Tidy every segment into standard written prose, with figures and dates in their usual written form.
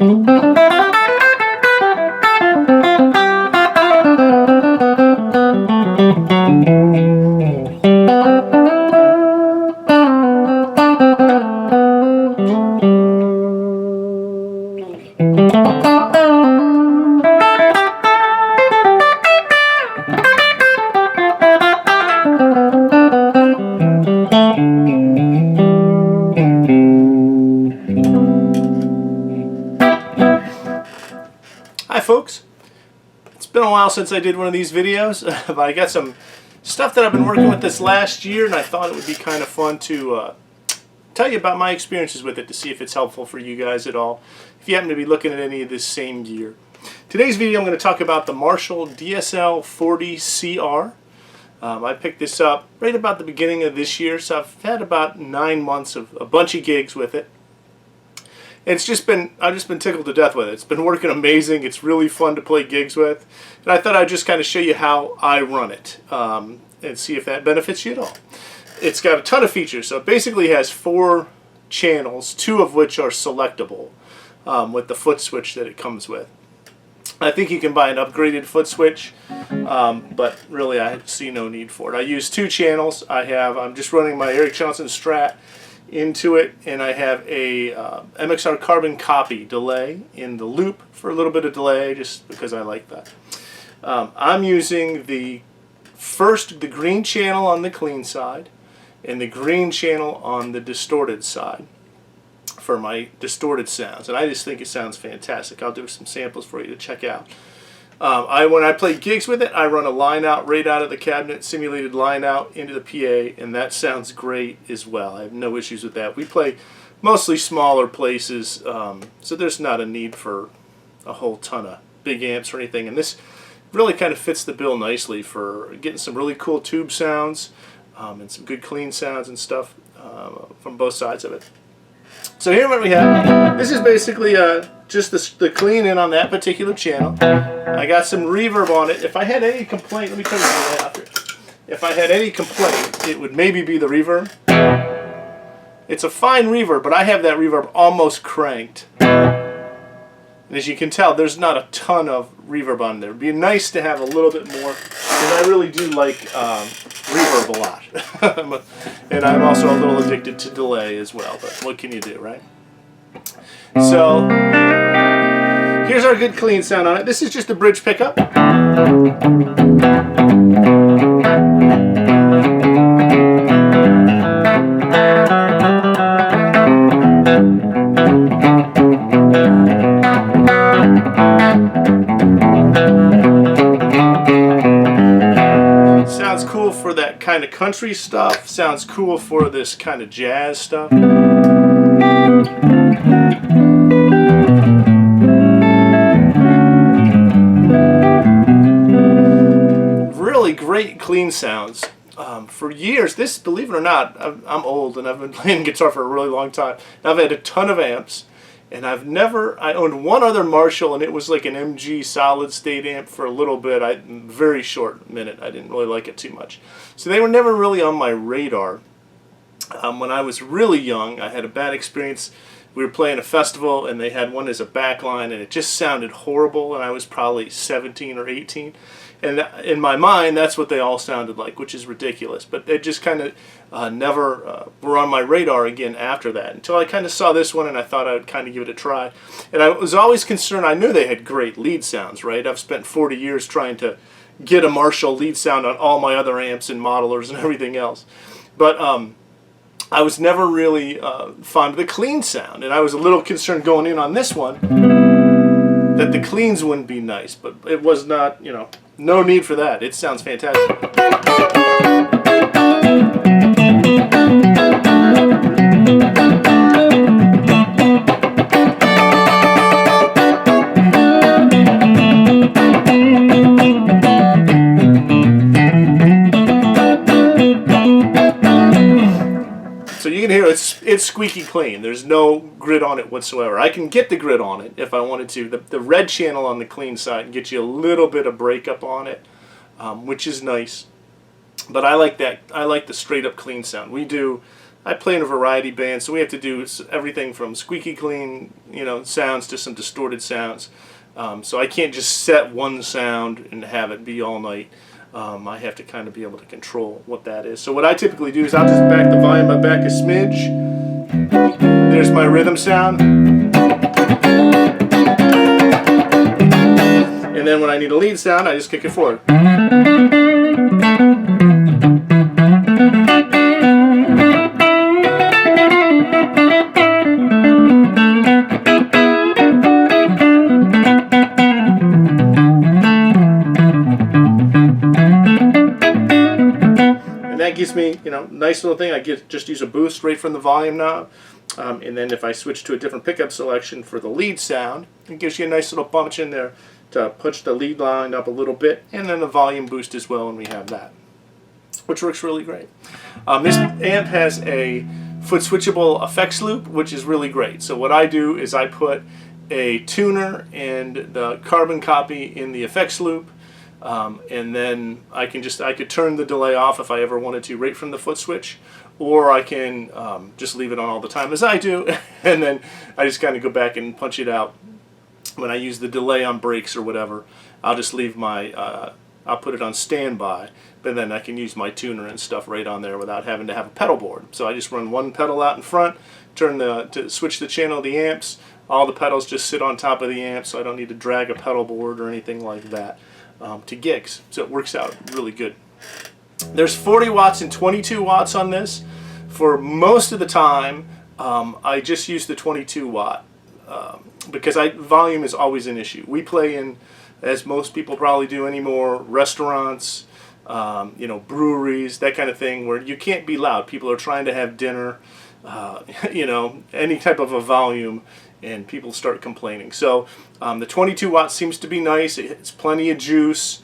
Hi folks, it's been a while since I did one of these videos, but I got some stuff that I've been working with this last year, and I thought it would be kind of fun to tell you about my experiences with it to see if it's helpful for you guys at all, if you happen to be looking at any of this same gear. Today's video I'm going to talk about the Marshall DSL40CR. I picked this up right about the beginning of this year, so I've had about 9 months of a bunch of gigs with it. I've just been tickled to death with it. It's been working amazing. It's really fun to play gigs with. And I thought I'd just kind of show you how I run it and see if that benefits you at all. It's got a ton of features. So it basically has 4 channels, 2 of which are selectable with the foot switch that it comes with. I think you can buy an upgraded foot switch, but really I see no need for it. I use 2 channels. I'm just running my Eric Johnson Strat into it, and I have a MXR carbon copy delay in the loop for a little bit of delay, just because I like that. I'm using the green channel on the clean side and the green channel on the distorted side for my distorted sounds, and I just think it sounds fantastic. I'll do some samples for you to check out. When I play gigs with it, I run a line out right out of the cabinet, simulated line out into the PA, and that sounds great as well. I have no issues with that. We play mostly smaller places, so there's not a need for a whole ton of big amps or anything, and this really kind of fits the bill nicely for getting some really cool tube sounds and some good clean sounds and stuff from both sides of it. So here what we have, this is basically just the clean in on that particular channel. I got some reverb on it. If I had any complaint, let me turn this out here. If I had any complaint, it would maybe be the reverb. It's a fine reverb, but I have that reverb almost cranked. And as you can tell, there's not a ton of reverb on there. It'd be nice to have a little bit more, because I really do like reverb a lot. And I'm also a little addicted to delay as well, but what can you do, right? So here's our good clean sound on it. This is just a bridge pickup. Sounds cool for that kind of country stuff. Sounds cool for this kind of jazz stuff. Really great clean sounds. For years, believe it or not, I'm old and I've been playing guitar for a really long time. I've had a ton of amps, and I owned one other Marshall, and it was like an MG solid state amp for a little bit. Very short minute. I didn't really like it too much. So they were never really on my radar. When I was really young, I had a bad experience. We were playing a festival, and they had one as a backline, and it just sounded horrible, and I was probably 17 or 18. And in my mind, that's what they all sounded like, which is ridiculous. But they just kind of never were on my radar again after that, until I kind of saw this one, and I thought I would kind of give it a try. And I was always concerned. I knew they had great lead sounds, right? I've spent 40 years trying to get a Marshall lead sound on all my other amps and modelers and everything else. But I was never really fond of the clean sound, and I was a little concerned going in on this one that the cleans wouldn't be nice, but it was not, no need for that. It sounds fantastic. So you can hear it's squeaky clean. There's no grit on it whatsoever. I can get the grit on it if I wanted to. The red channel on the clean side can get you a little bit of breakup on it, which is nice. But I like that. I like the straight up clean sound. We do I play in a variety band, so we have to do everything from squeaky clean, sounds to some distorted sounds. So I can't just set one sound and have it be all night. I have to kind of be able to control what that is. So what I typically do is I'll just back the volume back a smidge. There's my rhythm sound. And then when I need a lead sound, I just kick it forward. That gives me, nice little thing. I just use a boost right from the volume knob, and then if I switch to a different pickup selection for the lead sound, it gives you a nice little bunch in there to push the lead line up a little bit, and then the volume boost as well, and we have that, which works really great. This amp has a foot switchable effects loop, which is really great. So what I do is I put a tuner and the carbon copy in the effects loop. And then I could turn the delay off if I ever wanted to right from the foot switch, or I can just leave it on all the time as I do, and then I just kind of go back and punch it out. When I use the delay on breaks or whatever, I'll just leave my, I'll put it on standby, but then I can use my tuner and stuff right on there without having to have a pedal board. So I just run one pedal out in front, to switch the channel of the amps. All the pedals just sit on top of the amp, so I don't need to drag a pedal board or anything like that. To gigs, so it works out really good. There's 40 watts and 22 watts on this. For most of the time, I just use the 22 watt because volume is always an issue. We play in, as most people probably do anymore, restaurants, breweries, that kind of thing, where you can't be loud. People are trying to have dinner, any type of a volume, and people start complaining. So the 22 watts seems to be nice. It's plenty of juice.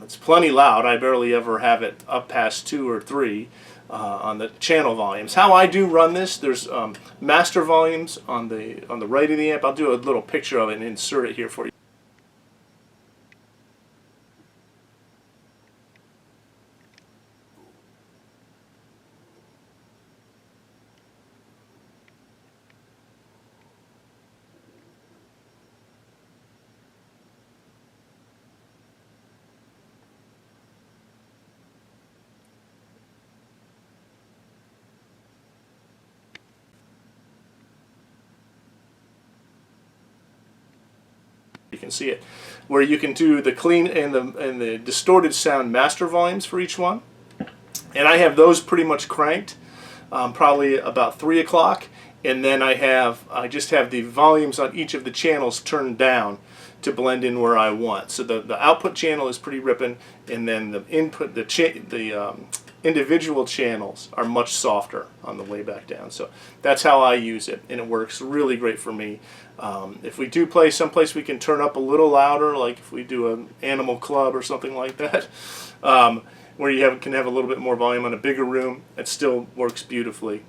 It's plenty loud. I barely ever have it up past 2 or 3 on the channel volumes. How I do run this, there's master volumes on the right of the amp. I'll do a little picture of it and insert it here for you. You can see it, where you can do the clean and the distorted sound master volumes for each one, and I have those pretty much cranked, probably about 3 o'clock, and then I just have the volumes on each of the channels turned down to blend in where I want. So the output channel is pretty ripping, and then the input, the individual channels are much softer on the way back down. So that's how I use it, and it works really great for me. If we do play someplace we can turn up a little louder, like if we do an animal club or something like that, where you can have a little bit more volume on a bigger room, it still works beautifully.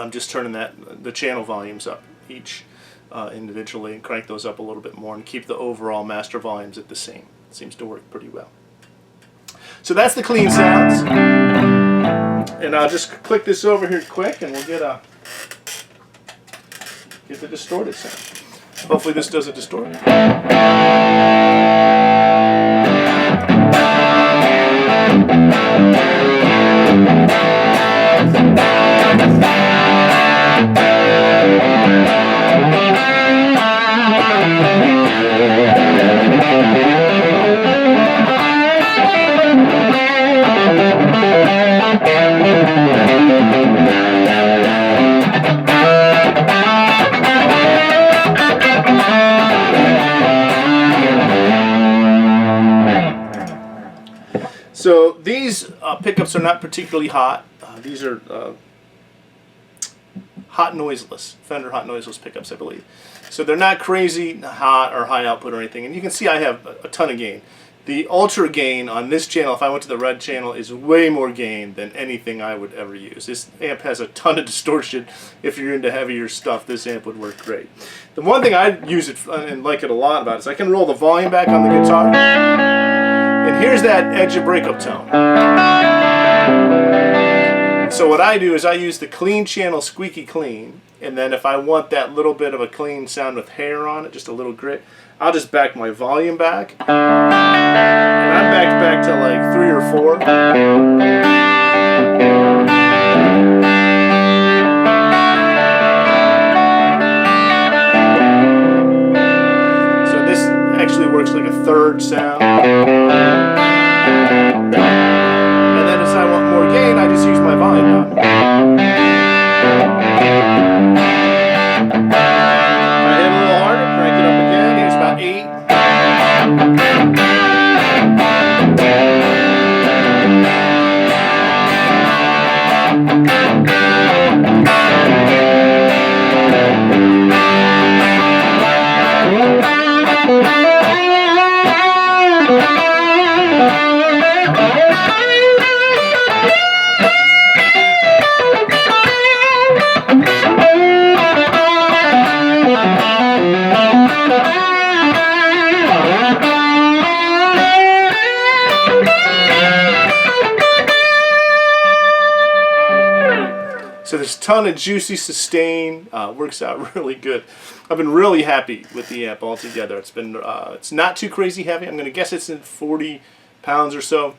Just turning the channel volumes up each individually and crank those up a little bit more and keep the overall master volumes at the same. It seems to work pretty well. So that's the clean sounds, and I'll just click this over here quick and we'll get the distorted sound. Hopefully this doesn't distort. So these pickups are not particularly hot. These are hot noiseless, Fender hot noiseless pickups, I believe. So they're not crazy hot or high output or anything. And you can see I have a ton of gain. The ultra gain on this channel, if I went to the red channel, is way more gain than anything I would ever use. This amp has a ton of distortion. If you're into heavier stuff, this amp would work great. The one thing I use it and like it a lot about is I can roll the volume back on the guitar. And here's that edge of breakup tone. So what I do is I use the clean channel squeaky clean, and then if I want that little bit of a clean sound with hair on it, just a little grit, I'll just back my volume back, and I'm back to like 3 or 4. So this actually works like a third sound. And then as I want more gain, I just use my volume knob. I hit a little harder, crank it up again, here's about 8. So there's a ton of juicy sustain, works out really good. I've been really happy with the amp altogether. It's been, it's not too crazy heavy. I'm going to guess it's in 40 pounds or so.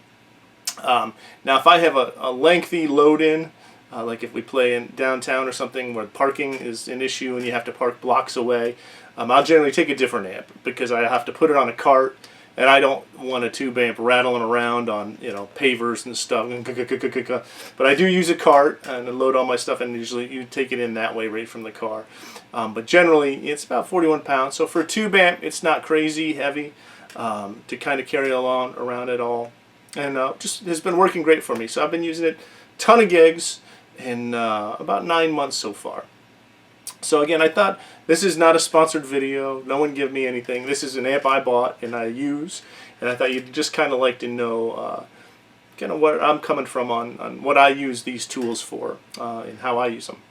Now if I have a lengthy load in, like if we play in downtown or something where parking is an issue and you have to park blocks away, I'll generally take a different amp because I have to put it on a cart. And I don't want a tube amp rattling around on, you know, pavers and stuff. But I do use a cart and I load all my stuff, and usually you take it in that way right from the car. But generally it's about 41 pounds. So for a tube amp, it's not crazy heavy to kind of carry along around at all. And just has been working great for me. So I've been using it a ton of gigs in about 9 months so far. So again, I thought this is not a sponsored video. No one give me anything. This is an amp I bought and I use, and I thought you'd just kind of like to know kind of where I'm coming from on what I use these tools for and how I use them.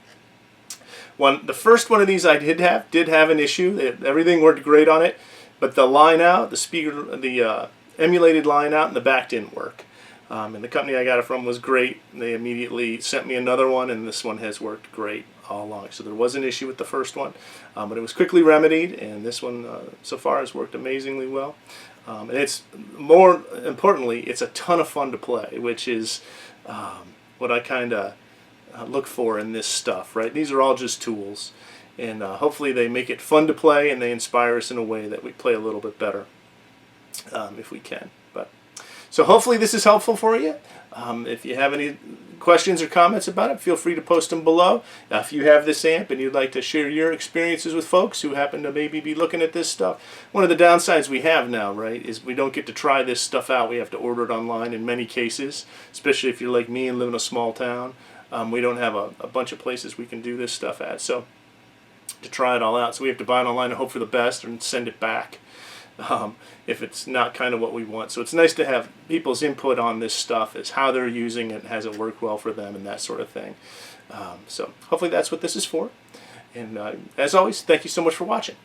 The first one of these I did have an issue. Everything worked great on it, but the line out, the speaker, the emulated line out in the back didn't work. And the company I got it from was great. They immediately sent me another one, and this one has worked great all along. So there was an issue with the first one, but it was quickly remedied, and this one so far has worked amazingly well. And it's, more importantly, it's a ton of fun to play, which is what I kind of look for in this stuff, right? These are all just tools, and hopefully they make it fun to play and they inspire us in a way that we play a little bit better if we can. So hopefully this is helpful for you. If you have any questions or comments about it, feel free to post them below. If you have this amp and you'd like to share your experiences with folks who happen to maybe be looking at this stuff, one of the downsides we have now, right, is we don't get to try this stuff out. We have to order it online in many cases, especially if you're like me and live in a small town. We don't have a bunch of places we can do this stuff at, so to try it all out. So we have to buy it online and hope for the best and send it back. If it's not kind of what we want. So it's nice to have people's input on this stuff, as how they're using it, has it worked well for them, and that sort of thing. So hopefully that's what this is for. And as always, thank you so much for watching.